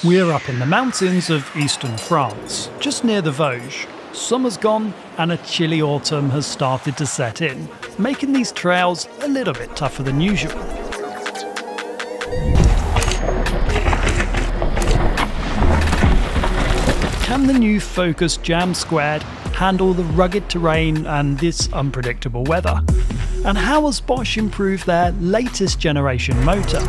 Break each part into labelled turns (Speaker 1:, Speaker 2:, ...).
Speaker 1: We're up in the mountains of eastern France, just near the Vosges. Summer's gone and a chilly autumn has started to set in, making these trails a little bit tougher than usual. Can the new Focus Jam² handle the rugged terrain and this unpredictable weather? And how has Bosch improved their latest generation motor?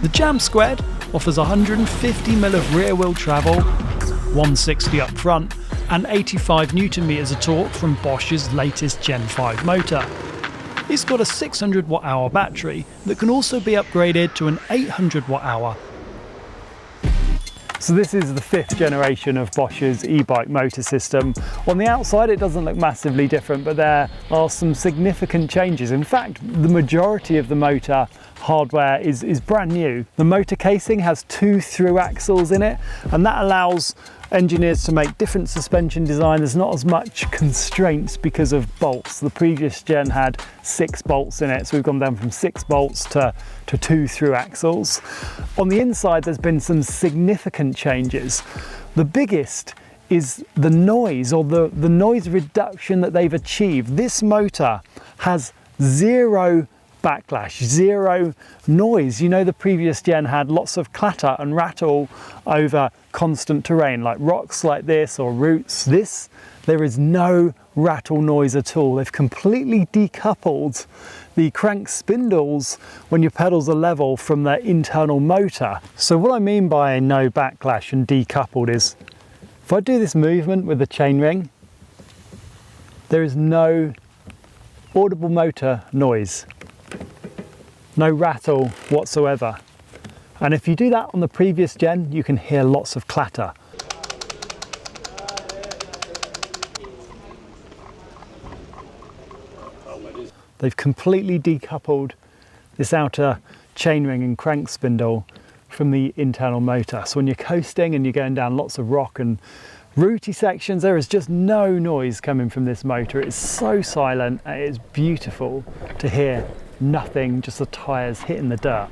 Speaker 1: The Jam² offers 150mm of rear-wheel travel, 160 up front, and 85 Nm of torque from Bosch's latest Gen 5 motor. It's got a 600 Wh battery that can also be upgraded to an 800 Wh. So this is the 5th generation of Bosch's e-bike motor system. On the outside it doesn't look massively different, but there are some significant changes. In fact, the majority of the motor hardware is brand new. The motor casing has 2 through axles in it, and that allows engineers to make different suspension design. There's not as much constraints because of bolts. The previous gen had 6 bolts in it, so we've gone down from 6 bolts to 2 through axles. On the inside there's been some significant changes. The biggest is the noise, or the noise reduction that they've achieved. This motor has 0 backlash, 0 noise. You know, the previous gen had lots of clatter and rattle over constant terrain, like rocks like this or roots. There is no rattle noise at all. They've completely decoupled the crank spindles when your pedals are level from their internal motor. So what I mean by no backlash and decoupled is, if I do this movement with the chainring, there is no audible motor noise. No rattle whatsoever. And if you do that on the previous gen, you can hear lots of clatter. They've completely decoupled this outer chainring and crank spindle from the internal motor. So when you're coasting and you're going down lots of rock and rooty sections, there is just no noise coming from this motor. It's so silent, and it is beautiful to hear. Nothing, just the tyres hitting the dirt.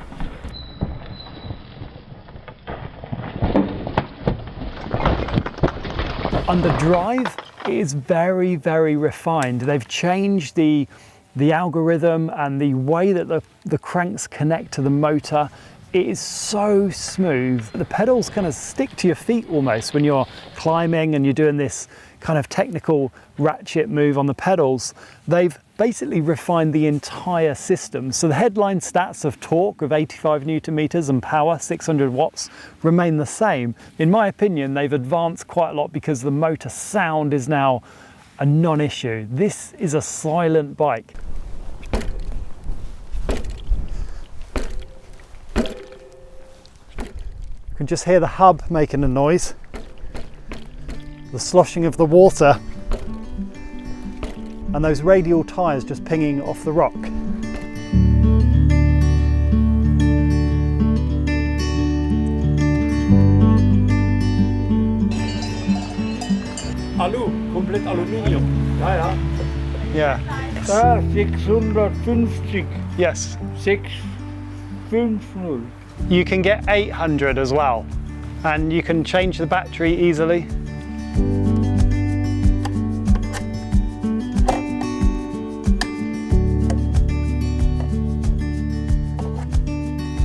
Speaker 1: Under drive, it is very, very refined. They've changed the algorithm and the way that the cranks connect to the motor. It is so smooth. The pedals kind of stick to your feet almost when you're climbing and you're doing this kind of technical ratchet move on the pedals. They've basically refined the entire system. So the headline stats of torque of 85 Nm and power, 600 watts, remain the same. In my opinion, they've advanced quite a lot because the motor sound is now a non-issue. This is a silent bike. You can just hear the hub making a noise, the sloshing of the water, and those radial tyres just pinging off the rock.
Speaker 2: Komplett Aluminium. Ja.
Speaker 1: Yeah.
Speaker 2: Da 650.
Speaker 1: Yes.
Speaker 2: 650.
Speaker 1: You can get 800 as well, and you can change the battery easily.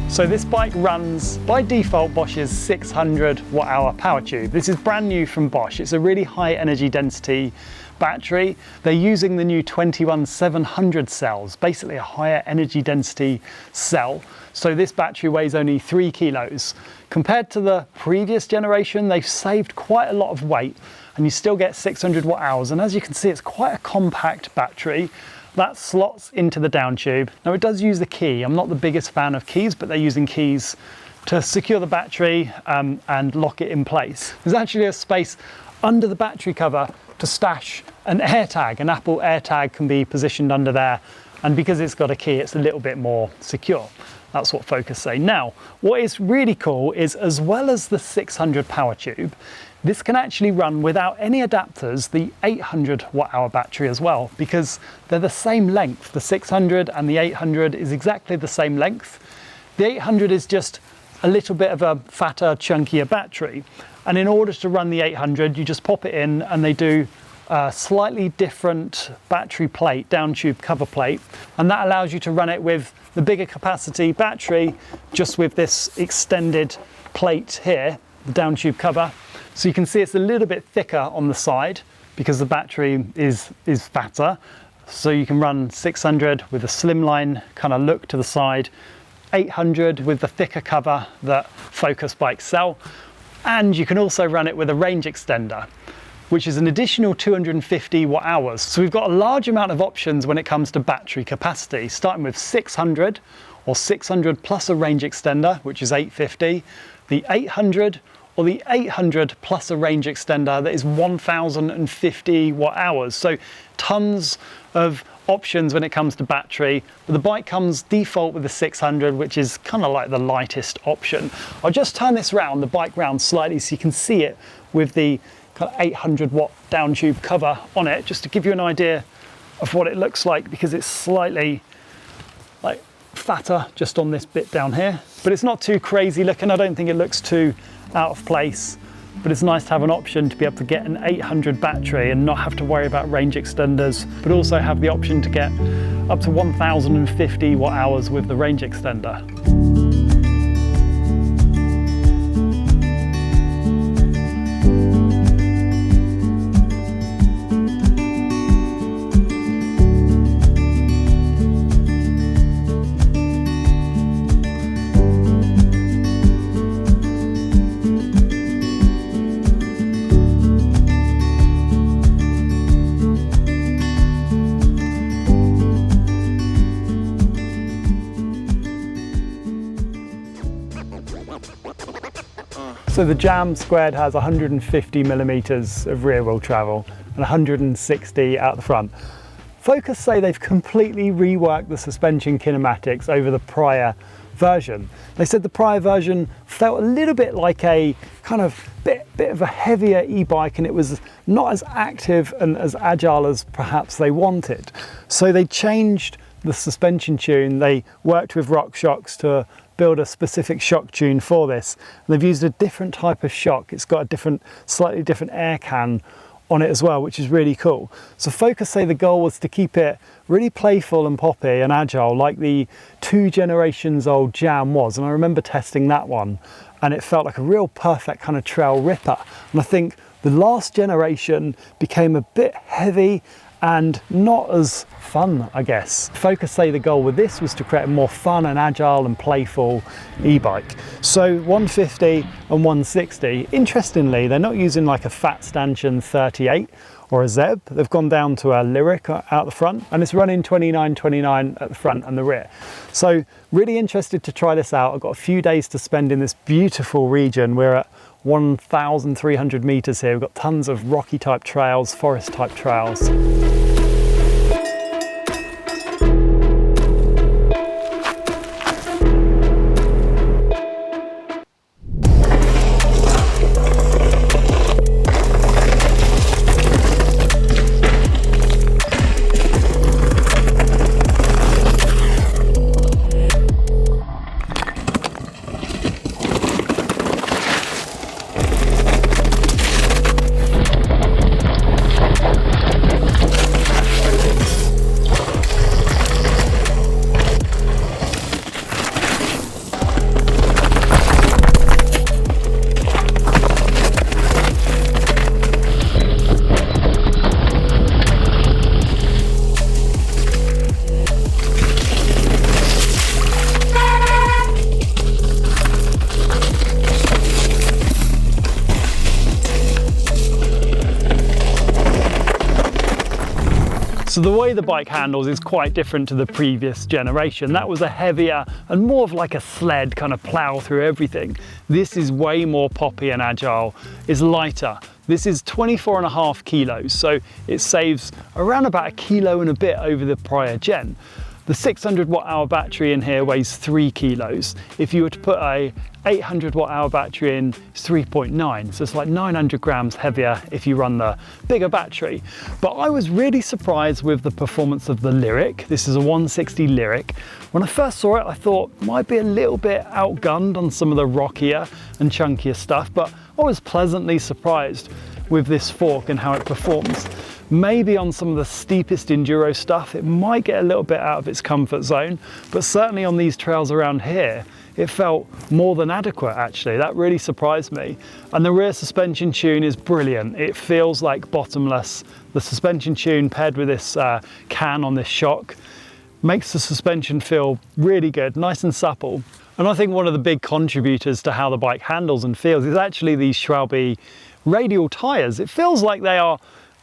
Speaker 1: So this bike runs, by default, Bosch's 600 Wh power tube. This is brand new from Bosch. It's a really high energy density battery. They're using the new 21700 cells, basically a higher energy density cell. So this battery weighs only 3 kilos. Compared to the previous generation, they've saved quite a lot of weight, and you still get 600 Wh. And as you can see, it's quite a compact battery. That slots into the down tube. Now it does use the key. I'm not the biggest fan of keys, but they're using keys to secure the battery and lock it in place. There's actually a space under the battery cover to stash an AirTag. An Apple AirTag can be positioned under there And because it's got a key, it's a little bit more secure. That's what Focus say. Now, what is really cool is, as well as the 600 power tube, this can actually run without any adapters the 800 watt-hour battery as well, because they're the same length. The 600 and the 800 is exactly the same length. The 800 is just a little bit of a fatter, chunkier battery. And in order to run the 800, you just pop it in, and they do a slightly different battery plate, down tube cover plate. And that allows you to run it with the bigger capacity battery, just with this extended plate here, the down tube cover. So you can see it's a little bit thicker on the side because the battery is fatter. So you can run 600 with a slimline kind of look to the side, 800 with the thicker cover that Focus bikes sell. And you can also run it with a range extender, which is an additional 250 watt hours. So we've got a large amount of options when it comes to battery capacity, starting with 600 or 600 plus a range extender, which is 850, the 800 or the 800 plus a range extender that is 1050 watt hours. So tons of options when it comes to battery. But the bike comes default with the 600, which is kind of like the lightest option. I'll just turn this round, the bike round slightly, so you can see it with the kind of 800 watt down tube cover on it, just to give you an idea of what it looks like, because it's slightly like fatter just on this bit down here, but it's not too crazy looking. I don't think it looks too out of place, but it's nice to have an option to be able to get an 800 battery and not have to worry about range extenders, but also have the option to get up to 1050 watt hours with the range extender. So the Jam² has 150 millimeters of rear wheel travel and 160 out the front. Focus say they've completely reworked the suspension kinematics over the prior version. They said the prior version felt a little bit like a kind of bit of a heavier e-bike, and it was not as active and as agile as perhaps they wanted. So they changed the suspension tune. They worked with RockShox to build a specific shock tune for this. And they've used a different type of shock. It's got a slightly different air can on it as well, which is really cool. So Focus say the goal was to keep it really playful and poppy and agile, like the 2 generations old Jam was. And I remember testing that one, and it felt like a real perfect kind of trail ripper. And I think the last generation became a bit heavy and not as fun, I guess. Focus say the goal with this was to create a more fun and agile and playful e-bike. So 150 and 160, interestingly, they're not using like a fat stanchion 38 or a Zeb. They've gone down to a Lyric out the front, and it's running 29 at the front and the rear. So really interested to try this out. I've got a few days to spend in this beautiful region. We're at 1,300 meters here. We've got tons of rocky type trails, forest type trails. So the way the bike handles is quite different to the previous generation. That was a heavier and more of like a sled, kind of plow through everything. This is way more poppy and agile, is lighter. This is 24.5 kilos, so it saves around about 1 kilo and a bit over the prior gen. The 600 watt hour battery in here weighs 3 kilos. If you were to put a 800 watt hour battery in, it's 3.9. So it's like 900 grams heavier if you run the bigger battery. But I was really surprised with the performance of the Lyric. This is a 160 Lyric. When I first saw it, I thought it might be a little bit outgunned on some of the rockier and chunkier stuff, but I was pleasantly surprised with this fork and how it performs. Maybe on some of the steepest enduro stuff, it might get a little bit out of its comfort zone, but certainly on these trails around here, it felt more than adequate actually. That really surprised me. And the rear suspension tune is brilliant. It feels like bottomless. The suspension tune paired with this can on this shock makes the suspension feel really good, nice and supple. And I think one of the big contributors to how the bike handles and feels is actually these Schwalbe radial tires. It feels like they are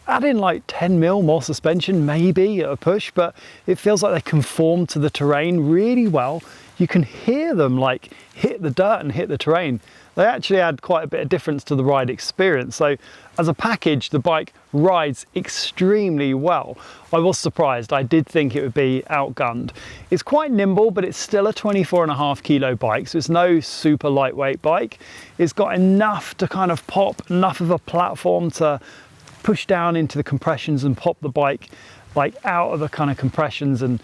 Speaker 1: adding like 10 mil more suspension, maybe at a push, but it feels like they conform to the terrain really well. You can hear them like hit the dirt and hit the terrain. They actually add quite a bit of difference to the ride experience. So as a package, the bike rides extremely well. I was surprised. I did think it would be outgunned. It's quite nimble, but it's still a 24.5 kilo bike. So it's no super lightweight bike. It's got enough to kind of pop, enough of a platform to push down into the compressions and pop the bike like out of the kind of compressions and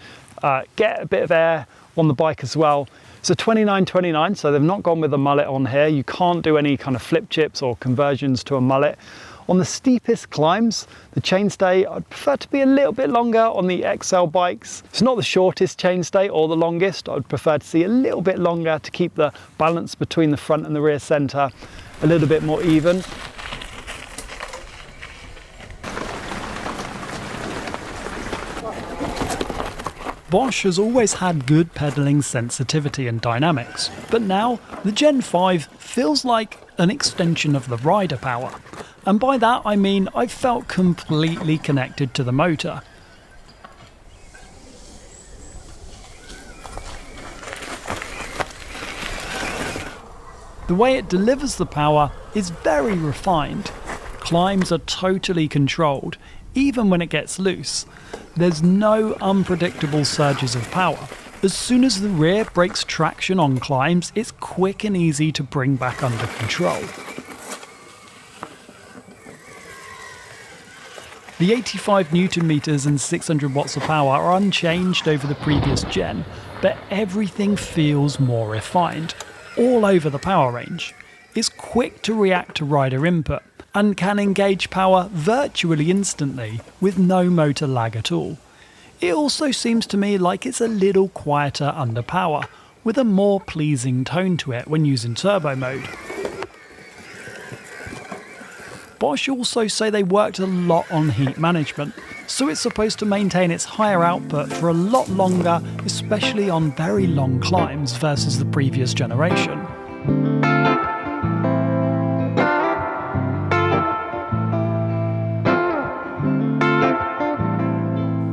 Speaker 1: get a bit of air on the bike as well. It's a 29/29, so they've not gone with a mullet on here. You can't do any kind of flip chips or conversions to a mullet. On the steepest climbs, the chainstay, I'd prefer to be a little bit longer on the XL bikes. It's not the shortest chainstay or the longest. I'd prefer to see a little bit longer to keep the balance between the front and the rear center a little bit more even. Bosch has always had good pedalling sensitivity and dynamics, but now the Gen 5 feels like an extension of the rider power. And by that I mean I've felt completely connected to the motor. The way it delivers the power is very refined. Climbs are totally controlled, even when it gets loose. There's no unpredictable surges of power. As soon as the rear breaks traction on climbs, it's quick and easy to bring back under control. The 85 Newton meters and 600 watts of power are unchanged over the previous gen, but everything feels more refined, all over the power range. It's quick to react to rider input, and can engage power virtually instantly with no motor lag at all. It also seems to me like it's a little quieter under power, with a more pleasing tone to it when using turbo mode. Bosch also say they worked a lot on heat management, so it's supposed to maintain its higher output for a lot longer, especially on very long climbs versus the previous generation.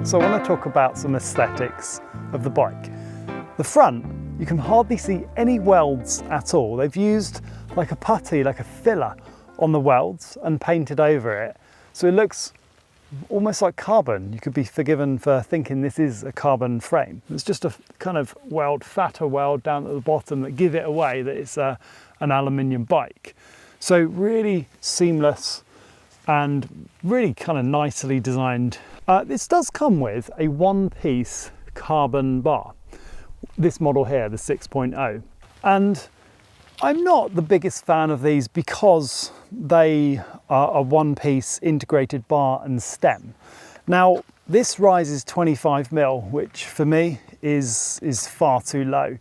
Speaker 1: So I want to talk about some aesthetics of the bike. The front, you can hardly see any welds at all. They've used like a putty, like a filler on the welds and painted over it. So it looks almost like carbon. You could be forgiven for thinking this is a carbon frame. It's just a kind of weld, fatter weld down at the bottom that give it away that it's an aluminium bike. So really seamless and really kind of nicely designed. This does come with a one-piece carbon bar, this model here, the 6.0. And I'm not the biggest fan of these because they are a one-piece integrated bar and stem. Now, this rises 25 mil, which for me is far too low.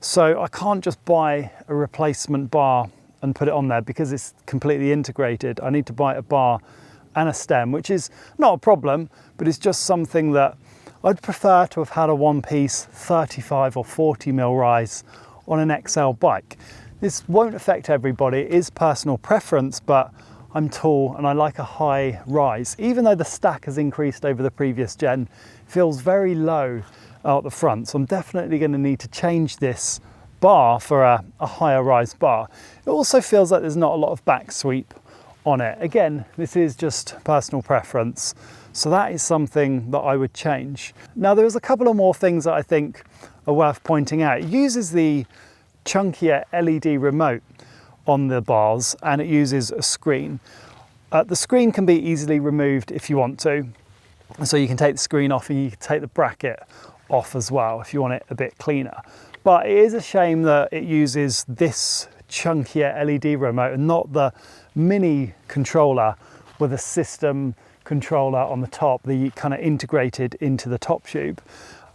Speaker 1: So I can't just buy a replacement bar and put it on there because it's completely integrated. I need to buy a bar and a stem, which is not a problem, but it's just something that I'd prefer to have had a one-piece 35 or 40 mil rise on an XL bike. This won't affect everybody, it is personal preference, but I'm tall and I like a high rise. Even though the stack has increased over the previous gen, it feels very low out the front, so I'm definitely going to need to change this bar for a higher rise bar. It also feels like there's not a lot of back sweep on it. Again, this is just personal preference. So that is something that I would change. Now there's a couple of more things that I think are worth pointing out. It uses the chunkier LED remote on the bars and it uses a screen. The screen can be easily removed if you want to. So you can take the screen off and you can take the bracket off as well if you want it a bit cleaner. But it is a shame that it uses this chunkier LED remote and not the mini controller with a system controller on the top, the kind of integrated into the top tube.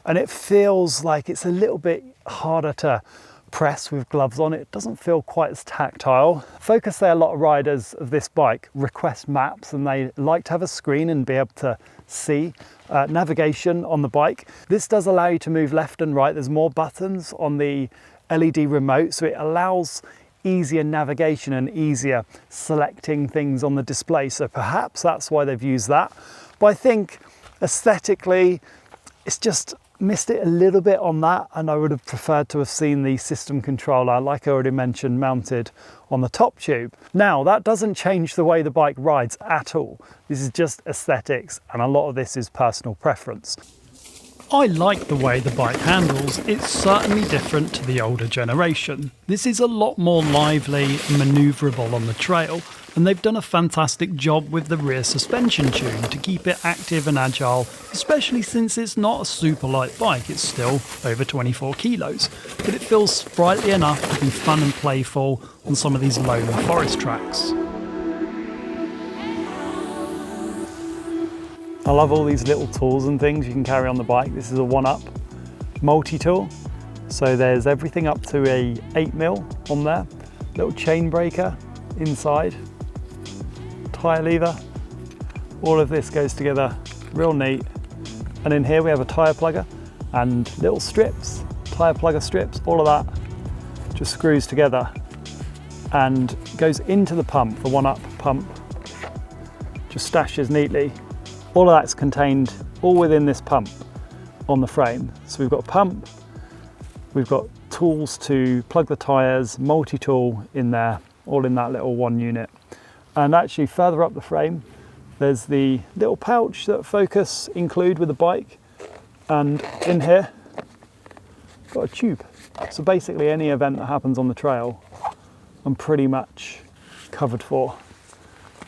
Speaker 1: And it feels like it's a little bit harder to press with gloves on. It doesn't feel quite as tactile. Focus say a lot of riders of this bike request maps and they like to have a screen and be able to see navigation on the bike. This does allow you to move left and right. There's more buttons on the LED remote, so it allows easier navigation and easier selecting things on the display. So perhaps that's why they've used that. But I think aesthetically, it's just missed it a little bit on that, and I would have preferred to have seen the system controller, like I already mentioned, mounted on the top tube. Now, that doesn't change the way the bike rides at all. This is just aesthetics, and a lot of this is personal preference. I like the way the bike handles. It's certainly different to the older generation. This is a lot more lively and manoeuvrable on the trail, and they've done a fantastic job with the rear suspension tune to keep it active and agile, especially since it's not a super light bike. It's still over 24 kilos, but it feels sprightly enough to be fun and playful on some of these lonely forest tracks. I love all these little tools and things you can carry on the bike. This is a 1-up multi-tool. So there's everything up to a 8mm on there. Little chain breaker inside, tyre lever. All of this goes together real neat. And in here we have a tyre plugger and little strips, tyre plugger strips. All of that just screws together and goes into the pump. The 1-up pump just stashes neatly. All of that's contained all within this pump on the frame. So we've got a pump, we've got tools to plug the tyres, multi-tool in there, all in that little one unit. And actually further up the frame, there's the little pouch that Focus include with the bike. And in here, got a tube. So basically any event that happens on the trail, I'm pretty much covered for.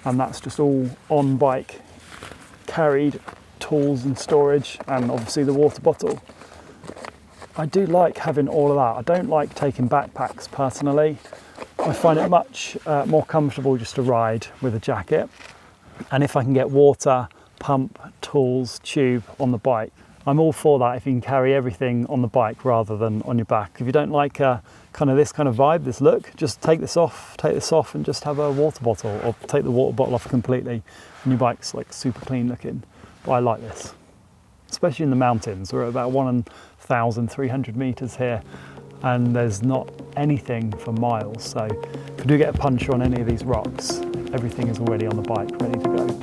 Speaker 1: And that's just all on bike. Carried tools and storage, and obviously the water bottle. I do like having all of that. I don't like taking backpacks personally. I find it much more comfortable just to ride with a jacket. And if I can get water, pump, tools, tube on the bike, I'm all for that if you can carry everything on the bike rather than on your back. If you don't like kind of this kind of vibe, this look, just take this off and just have a water bottle, or take the water bottle off completely and your bike's like super clean looking. But I like this, especially in the mountains. We're at about 1,300 meters here and there's not anything for miles. So if you do get a puncture on any of these rocks, everything is already on the bike, ready to go.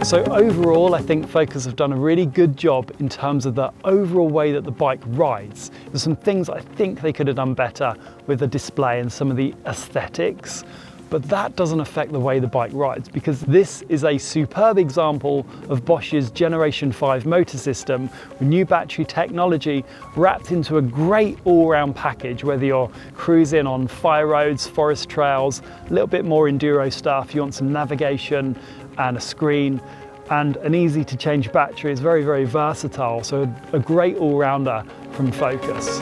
Speaker 1: So overall, I think Focus have done a really good job in terms of the overall way that the bike rides. There's some things I think they could have done better with the display and some of the aesthetics, but that doesn't affect the way the bike rides, because this is a superb example of Bosch's Generation 5 motor system with new battery technology wrapped into a great all-round package, whether you're cruising on fire roads, forest trails, a little bit more enduro stuff, you want some navigation and a screen and an easy to change battery. Is very, very versatile. So a great all-rounder from Focus.